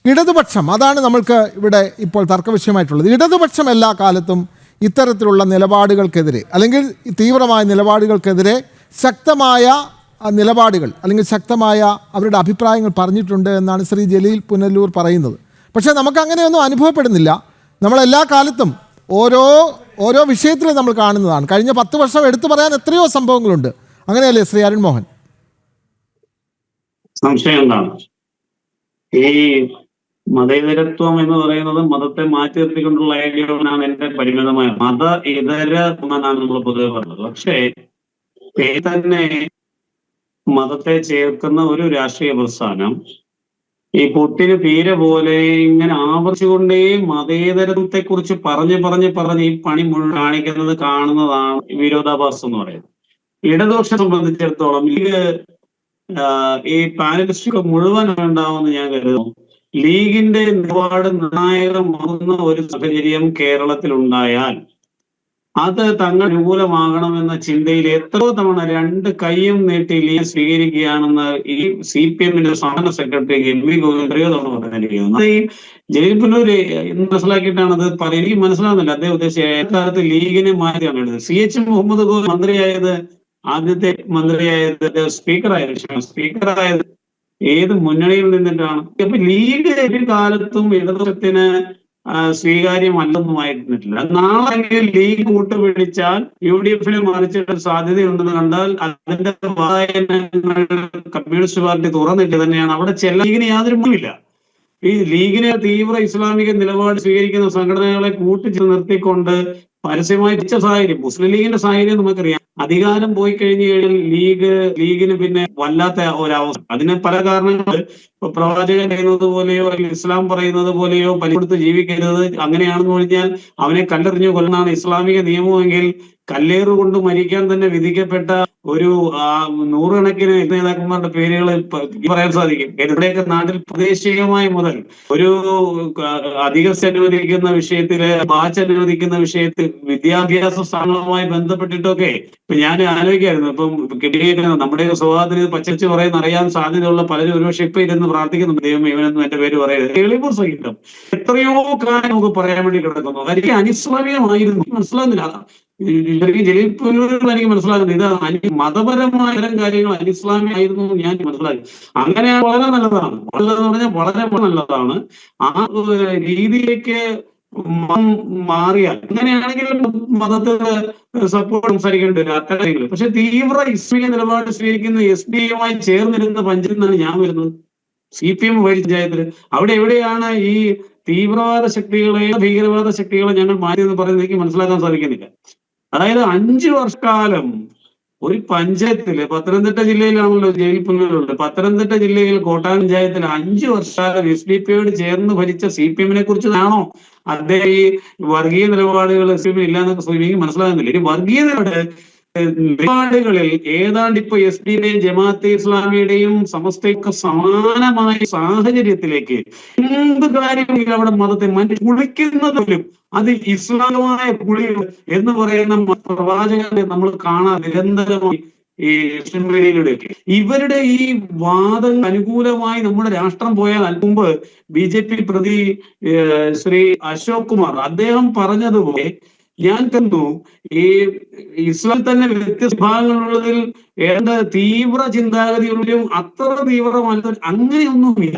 ഇടതുപക്ഷം, അതാണ് നമ്മൾക്ക് ഇവിടെ ഇപ്പോൾ തർക്കവിഷയമായിട്ടുള്ളത്. ഇടതുപക്ഷം എല്ലാ കാലത്തും ഇത്തരത്തിലുള്ള നിലപാടുകൾക്കെതിരെ അല്ലെങ്കിൽ തീവ്രമായ നിലപാടുകൾക്കെതിരെ ശക്തമായ നിലപാടുകൾ അല്ലെങ്കിൽ ശക്തമായ അവരുടെ അഭിപ്രായങ്ങൾ പറഞ്ഞിട്ടുണ്ട് എന്നാണ് ശ്രീ ജലീൽ പുനലൂർ പറയുന്നത്. പക്ഷേ നമുക്ക് അങ്ങനെയൊന്നും അനുഭവപ്പെടുന്നില്ല. നമ്മളെല്ലാ കാലത്തും ഓരോ വിഷയത്തിലും നമ്മൾ കാണുന്നതാണ്. കഴിഞ്ഞ 10 വർഷം എടുത്തു പറയാൻ എത്രയോ സംഭവങ്ങളുണ്ട്. അങ്ങനെയല്ലേ ശ്രീ അരുൺ മോഹൻ? സംശയം എന്താണ്? ഈ മതേതരത്വം എന്ന് പറയുന്നത് മതത്തെ മാറ്റി നിർത്തിക്കൊണ്ടുള്ള ഐഡിയോനാണ് എന്റെ പരിമിതമായ മത ഇതര എന്നാണ് നമ്മൾ പൊതുവെ പറഞ്ഞത്. പക്ഷേ തന്നെ മതത്തെ ചേർക്കുന്ന ഒരു രാഷ്ട്രീയ പ്രസ്ഥാനം ഈ പൊട്ടിന് തീരെ പോലെ ഇങ്ങനെ ആവർത്തിച്ചുകൊണ്ടേ മതേതരത്തെ കുറിച്ച് പറഞ്ഞ് ഈ പണി മുഴുവൻ കാണുന്നതാണ് വിരോധാഭാസം എന്ന് പറയുന്നത്. ഇടതുപക്ഷം സംബന്ധിച്ചിടത്തോളം ഈ പാനലിസ്റ്റുകൾ മുഴുവൻ ഉണ്ടാവുമെന്ന് ഞാൻ കരുതുന്നു. ലീഗിന്റെ നിലപാട് നിർണായകമാകുന്ന ഒരു സാഹചര്യം കേരളത്തിൽ ഉണ്ടായാൽ അത് തങ്ങൾ അനുകൂലമാകണമെന്ന ചിന്തയിൽ എത്രയോ തവണ 2 കൈയും നീട്ടി ലീഗ് സ്വീകരിക്കുകയാണെന്ന് ഈ CPM-ന്റെ സംസ്ഥാന സെക്രട്ടറി MV ഗോവിന്ദൻ എത്രയോ തവണ പറഞ്ഞിരിക്കുന്നു. ഈ ജലീൽ പുനലൂര് മനസ്സിലാക്കിയിട്ടാണ് അത് എനിക്ക് മനസ്സിലാകുന്നില്ല. അദ്ദേഹം ഉദ്ദേശിച്ച എക്കാലത്ത് ലീഗിനെ മാറ്റിയാണ് എടുത്തത്. CH മുഹമ്മദ് ഗോവിന്ദ് ആദ്യത്തെ മന്ത്രിയായത് സ്പീക്കറായത് ഏത് മുന്നണിയിൽ നിന്നിട്ടാണ്? അപ്പൊ ലീഗ് ഒരു കാലത്തും ഇടതുപക്ഷത്തിന് സ്വീകാര്യമല്ലെന്നുമായിരുന്നില്ല. നാളെ ലീഗ് കൂട്ടുപിടിച്ചാൽ UDF-നെ മറിച്ചിട്ട് സാധ്യതയുണ്ടെന്ന് കണ്ടാൽ അതിന്റെ വായനങ്ങൾ കമ്മ്യൂണിസ്റ്റ് പാർട്ടി തുറന്നിട്ട് തന്നെയാണ് അവിടെ ലീഗിന് യാതൊരു മുന്നില്ല. ഈ ലീഗിനെ തീവ്ര ഇസ്ലാമിക നിലപാട് സ്വീകരിക്കുന്ന സംഘടനകളെ കൂട്ടിച്ചു നിർത്തിക്കൊണ്ട് പരസ്യമായി വെച്ച സാഹചര്യം, മുസ്ലിം ലീഗിന്റെ സാഹചര്യം നമുക്കറിയാം. അധികാരം പോയി കഴിഞ്ഞു കഴിഞ്ഞാൽ ലീഗിന് പിന്നെ വല്ലാത്ത ഒരവസ്ഥ. അതിന് പല കാരണങ്ങൾ. ഇപ്പൊ പ്രവാചകൻ പറയുന്നത് പോലെയോ അല്ലെങ്കിൽ ഇസ്ലാം പറയുന്നത് പോലെയോ പലികൊടുത്ത് ജീവിക്കരുത്, അങ്ങനെയാണെന്ന് പറഞ്ഞാൽ അവനെ കല്ലെറിഞ്ഞു കൊല്ലുന്നതാണ് ഇസ്ലാമിക നിയമമെങ്കിൽ കല്ലേറുകൊണ്ട് മരിക്കാൻ തന്നെ വിധിക്കപ്പെട്ട ഒരു 100 കണക്കിന് നേതാക്കന്മാരുടെ പേരുകൾ പറയാൻ സാധിക്കും. ഇവിടെയൊക്കെ നാട്ടിൽ പ്രാദേശികമായി മുതൽ ഒരു അധികസ് അനുവദിക്കുന്ന വിഷയത്തില് ബാച്ച് അനുവദിക്കുന്ന വിഷയത്തിൽ വിദ്യാഭ്യാസ സ്ഥാപനവുമായി ബന്ധപ്പെട്ടിട്ടൊക്കെ ഇപ്പൊ ഞാൻ ആലോചിക്കായിരുന്നു. ഇപ്പം നമ്മുടെ സ്വഭാവത്തിന് പച്ചച്ച് പറയുന്ന അറിയാൻ സാധ്യതയുള്ള പലരും ഒരുപക്ഷെ ഇപ്പൊ ഇരുന്ന് പ്രാർത്ഥിക്കുന്നുണ്ട്, ദൈവം ഇവനൊന്നും എന്റെ പേര് പറയരുത്. എളിമൂർ സംഗീതം എത്രയോ കാര്യം നമുക്ക് പറയാൻ വേണ്ടി കിടക്കുന്നു. അതൊക്കെ അനിസ്ലാമികമായിരുന്നു. മനസ്സിലാകുന്നില്ല. ജലീൽ പുനലൂരിൽ എനിക്ക് മനസ്സിലാകുന്നത് ഇത് മതപരമായ തരം കാര്യങ്ങൾ അനിസ്ലാമികമായിരുന്നു ഞാൻ മനസ്സിലാക്കി. അങ്ങനെ വളരെ നല്ലതാണ്. നല്ലതെന്ന് പറഞ്ഞാൽ വളരെ നല്ലതാണ്. ആ രീതിയിലേക്ക് മാറിയാൽ അങ്ങനെയാണെങ്കിൽ മതത്തെ സപ്പോർട്ട് സംസാരിക്കേണ്ടി വരും അക്കാര്യങ്ങൾ. പക്ഷെ തീവ്ര ഇസ്ലാമിക നിലപാട് സ്വീകരിക്കുന്ന SDA-യുമായി ചേർന്നിരുന്ന പഞ്ചായത്തിൽ നിന്നാണ് ഞാൻ വരുന്നത്. CPM പഞ്ചായത്തില് അവിടെ എവിടെയാണ് ഈ തീവ്രവാദ ശക്തികളെയോ ഭീകരവാദ ശക്തികളെ ഞങ്ങൾ മാറ്റിയെന്ന് പറയുന്നത് എനിക്ക് മനസ്സിലാക്കാൻ സാധിക്കുന്നില്ല. അതായത് 5 വർഷക്കാലം ഒരു പഞ്ചായത്തില്, പത്തനംതിട്ട ജില്ലയിലാണല്ലോ ജലീൽ പുനലൂരുള്ളത്, പത്തനംതിട്ട ജില്ലയിൽ കോട്ടാൻ പഞ്ചായത്തിൽ 5 വർഷക്കാലം SDP-യോട് ചേർന്ന് ഭരിച്ച CPM-നെ കുറിച്ചാണോ അദ്ദേഹം ഈ വർഗീയ നിലപാടുകൾ SPM ഇല്ലാന്നൊക്കെ എനിക്ക് മനസ്സിലാകുന്നില്ല. ഇനി വർഗീയ നിലപാടുകളിൽ ഏതാണ്ട് ഇപ്പൊ SD-യുടെയും ജമാഅത്തെ ഇസ്ലാമിയുടെയും സമസ്തയൊക്കെ സമാനമായ സാഹചര്യത്തിലേക്ക് എന്ത് കാര്യമെങ്കിലും അവിടെ മതത്തെ കുളിക്കുന്നതിലും അത് ഇസ്ലാമമായ കുളികൾ എന്ന് പറയുന്ന പ്രവാചകനെ നമ്മൾ കാണാൻ നിരന്തരമായി ഈ സോഷ്യൽ മീഡിയയിലൂടെയൊക്കെ ഇവരുടെ ഈ വാദം അനുകൂലമായി നമ്മുടെ രാഷ്ട്രം പോയാൽ മുമ്പ് BJP പ്രതി ശ്രീ അശോക് കുമാർ അദ്ദേഹം പറഞ്ഞതുപോലെ ഞാൻ കണ്ടു ഈ ഇസ്ലാം തന്നെ വ്യത്യസ്ത വിഭാഗങ്ങളുള്ളതിൽ ഏതാണ്ട് തീവ്ര ചിന്താഗതിയുള്ളവരും അത്ര തീവ്രമല്ല അങ്ങനെയൊന്നുമില്ല.